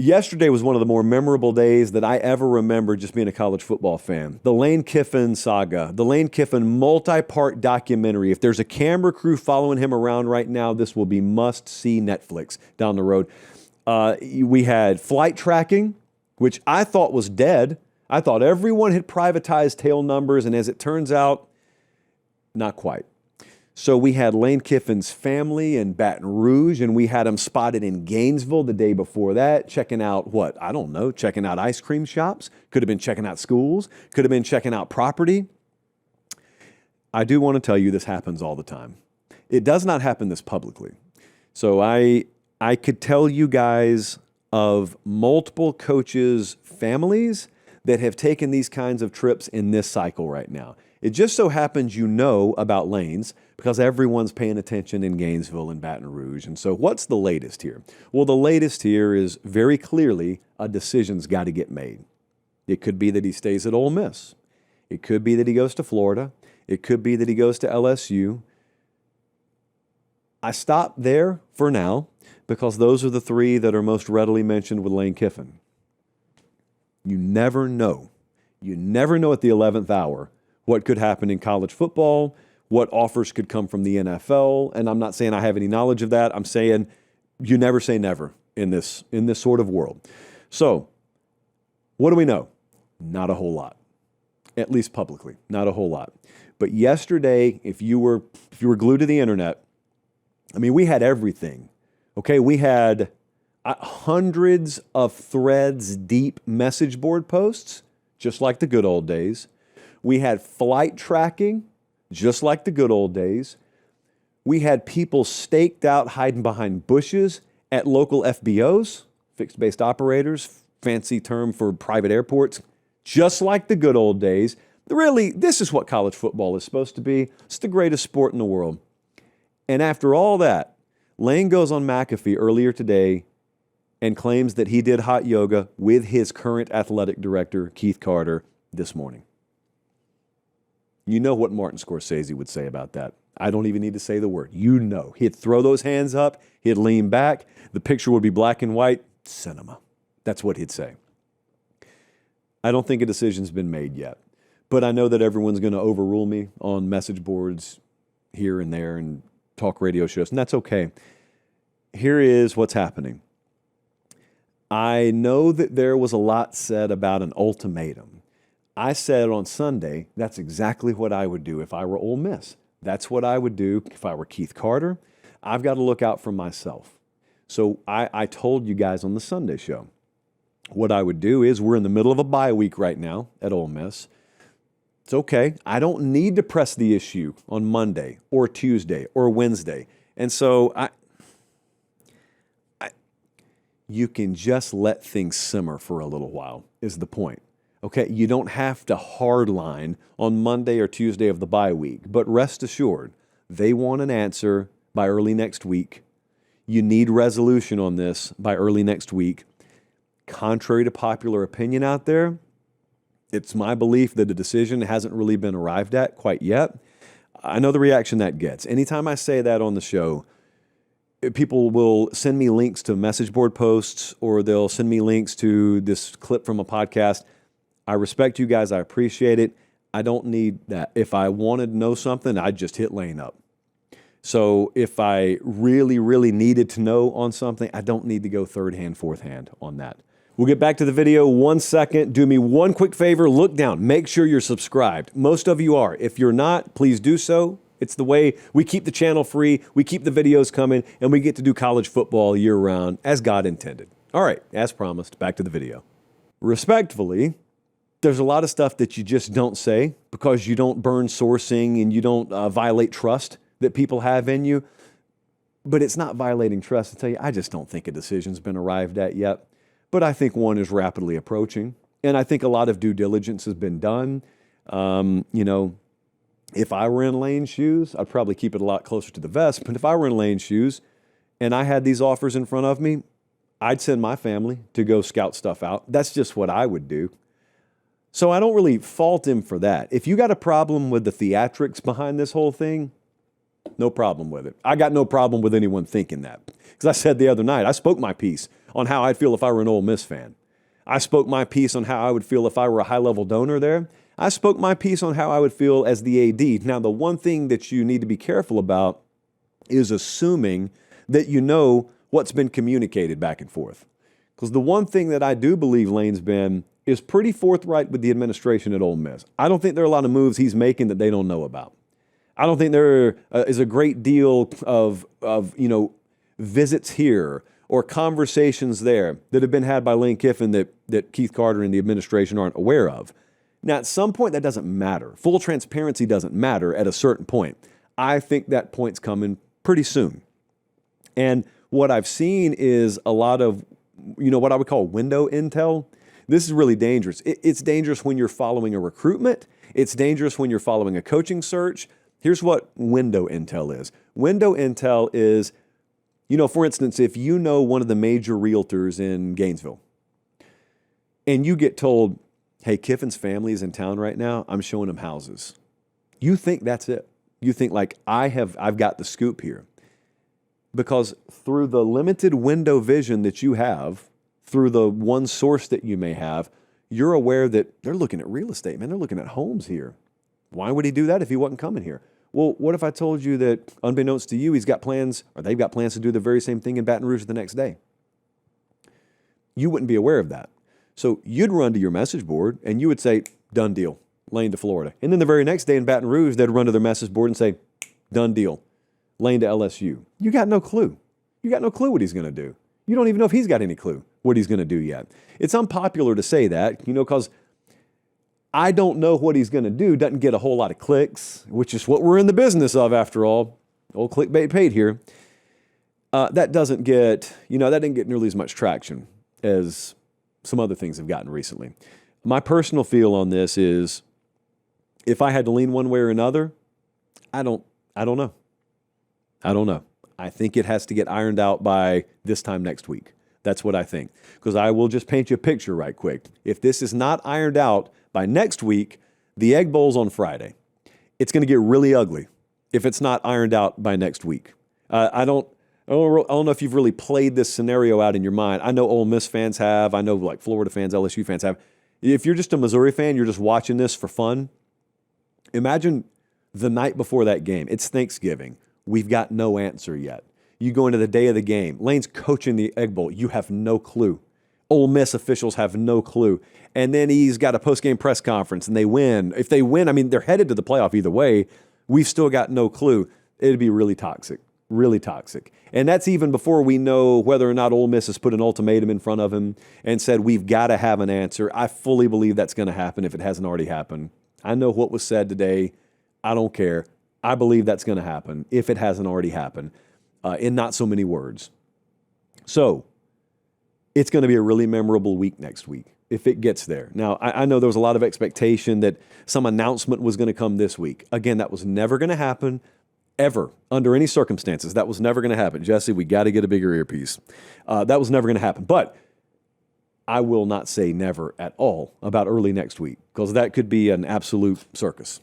Yesterday was one of the more memorable days that I ever remember just being a college football fan. The Lane Kiffin saga, the Lane Kiffin multi-part documentary. If there's a camera crew following him around right now, this will be must-see Netflix down the road. We had flight tracking, which I thought was dead. I thought everyone had privatized tail numbers, and as it turns out, not quite. So we had Lane Kiffin's family in Baton Rouge, and we had him spotted in Gainesville the day before that, checking out what? I don't know, checking out ice cream shops. Could have been checking out schools. Could have been checking out property. I do want to tell you this happens all the time. It does not happen this publicly. So I could tell you guys of multiple coaches' families that have taken these kinds of trips in this cycle right now. It just so happens you know about Lane's because everyone's paying attention in Gainesville and Baton Rouge. And so what's the latest here? Well, the latest here is very clearly a decision's got to get made. It could be that he stays at Ole Miss. It could be that he goes to Florida. It could be that he goes to LSU. I stop there for now because those are the three that are most readily mentioned with Lane Kiffin. You never know. You never know at the 11th hour what could happen in college football, what offers could come from the NFL. And I'm not saying I have any knowledge of that. I'm saying you never say never in this sort of world. So what do we know? Not a whole lot, at least publicly, not a whole lot. But yesterday, if you were glued to the internet, I mean, we had everything. Okay, we had hundreds of threads deep message board posts, just like the good old days. We had flight tracking, just like the good old days. We had people staked out hiding behind bushes at local FBOs, fixed-based operators, fancy term for private airports, just like the good old days. Really, this is what college football is supposed to be. It's the greatest sport in the world. And after all that, Lane goes on McAfee earlier today and claims that he did hot yoga with his current athletic director, Keith Carter, this morning. You know what Martin Scorsese would say about that. I don't even need to say the word. You know. He'd throw those hands up. He'd lean back. The picture would be black and white. Cinema. That's what he'd say. I don't think a decision's been made yet. But I know that everyone's going to overrule me on message boards here and there and talk radio shows, and that's okay. Here is what's happening. I know that there was a lot said about an ultimatum. I said on Sunday, that's exactly what I would do if I were Ole Miss. That's what I would do if I were Keith Carter. I've got to look out for myself. So I told you guys on the Sunday show, what I would do is we're in the middle of a bye week right now at Ole Miss. It's okay. I don't need to press the issue on Monday or Tuesday or Wednesday. And so you can just let things simmer for a little while is the point. Okay, you don't have to hardline on Monday or Tuesday of the bye week, but rest assured, they want an answer by early next week. You need resolution on this by early next week. Contrary to popular opinion out there, it's my belief that a decision hasn't really been arrived at quite yet. I know the reaction that gets. Anytime I say that on the show, people will send me links to message board posts or they'll send me links to this clip from a podcast. I respect you guys. I appreciate it. I don't need that. If I wanted to know something, I'd just hit Lane up. So if I really, really needed to know on something, I don't need to go third hand, fourth hand on that. We'll get back to the video 1 second. Do me one quick favor. Look down. Make sure you're subscribed. Most of you are. If you're not, please do so. It's the way we keep the channel free, we keep the videos coming, and we get to do college football year-round as God intended. All right, as promised, back to the video. Respectfully, there's a lot of stuff that you just don't say because you don't burn sourcing and you don't violate trust that people have in you. But it's not violating trust to tell you, I just don't think a decision's been arrived at yet. But I think one is rapidly approaching. And I think a lot of due diligence has been done. If I were in Lane's shoes, I'd probably keep it a lot closer to the vest. But if I were in Lane's shoes and I had these offers in front of me, I'd send my family to go scout stuff out. That's just what I would do. So I don't really fault him for that. If you got a problem with the theatrics behind this whole thing, no problem with it. I got no problem with anyone thinking that. Because I said the other night, I spoke my piece on how I'd feel if I were an Ole Miss fan. I spoke my piece on how I would feel if I were a high-level donor there. I spoke my piece on how I would feel as the AD. Now, the one thing that you need to be careful about is assuming that you know what's been communicated back and forth. Because the one thing that I do believe Lane's been is pretty forthright with the administration at Ole Miss. I don't think there are a lot of moves he's making that they don't know about. I don't think there is a great deal of visits here or conversations there that have been had by Lane Kiffin that Keith Carter and the administration aren't aware of. Now, at some point, that doesn't matter. Full transparency doesn't matter at a certain point. I think that point's coming pretty soon. And what I've seen is a lot of, what I would call window intel. This is really dangerous. It's dangerous when you're following a recruitment. It's dangerous when you're following a coaching search. Here's what window intel is. Window intel is, for instance, if you know one of the major realtors in Gainesville and you get told, hey, Kiffin's family is in town right now, I'm showing him houses. You think that's it. You think like, I've got the scoop here. Because through the limited window vision that you have, through the one source that you may have, you're aware that they're looking at real estate, man. They're looking at homes here. Why would he do that if he wasn't coming here? Well, what if I told you that, unbeknownst to you, he's got plans, or they've got plans to do the very same thing in Baton Rouge the next day? You wouldn't be aware of that. So you'd run to your message board and you would say, done deal, Lane to Florida. And then the very next day in Baton Rouge, they'd run to their message board and say, done deal, Lane to LSU. You got no clue. You got no clue what he's going to do. You don't even know if he's got any clue what he's going to do yet. It's unpopular to say that, because I don't know what he's going to do doesn't get a whole lot of clicks, which is what we're in the business of after all. Old clickbait Pate here. That doesn't get, that didn't get nearly as much traction as some other things have gotten recently. My personal feel on this is, if I had to lean one way or another, I don't know. I don't know. I think it has to get ironed out by this time next week. That's what I think. Because I will just paint you a picture right quick. If this is not ironed out by next week, the Egg Bowl's on Friday. It's going to get really ugly if it's not ironed out by next week. I don't know if you've really played this scenario out in your mind. I know Ole Miss fans have. I know like Florida fans, LSU fans have. If you're just a Missouri fan, you're just watching this for fun. Imagine the night before that game. It's Thanksgiving. We've got no answer yet. You go into the day of the game. Lane's coaching the Egg Bowl. You have no clue. Ole Miss officials have no clue. And then he's got a post-game press conference and they win. If they win, they're headed to the playoff either way. We've still got no clue. It'd be really toxic, really toxic. And that's even before we know whether or not Ole Miss has put an ultimatum in front of him and said, we've got to have an answer. I fully believe that's going to happen if it hasn't already happened. I know what was said today. I don't care. I believe that's going to happen if it hasn't already happened, in not so many words. So it's going to be a really memorable week next week if it gets there. Now, I know there was a lot of expectation that some announcement was going to come this week. Again, that was never going to happen, ever, under any circumstances. That was never going to happen. Jesse, we got to get a bigger earpiece. That was never going to happen. But I will not say never at all about early next week, because that could be an absolute circus.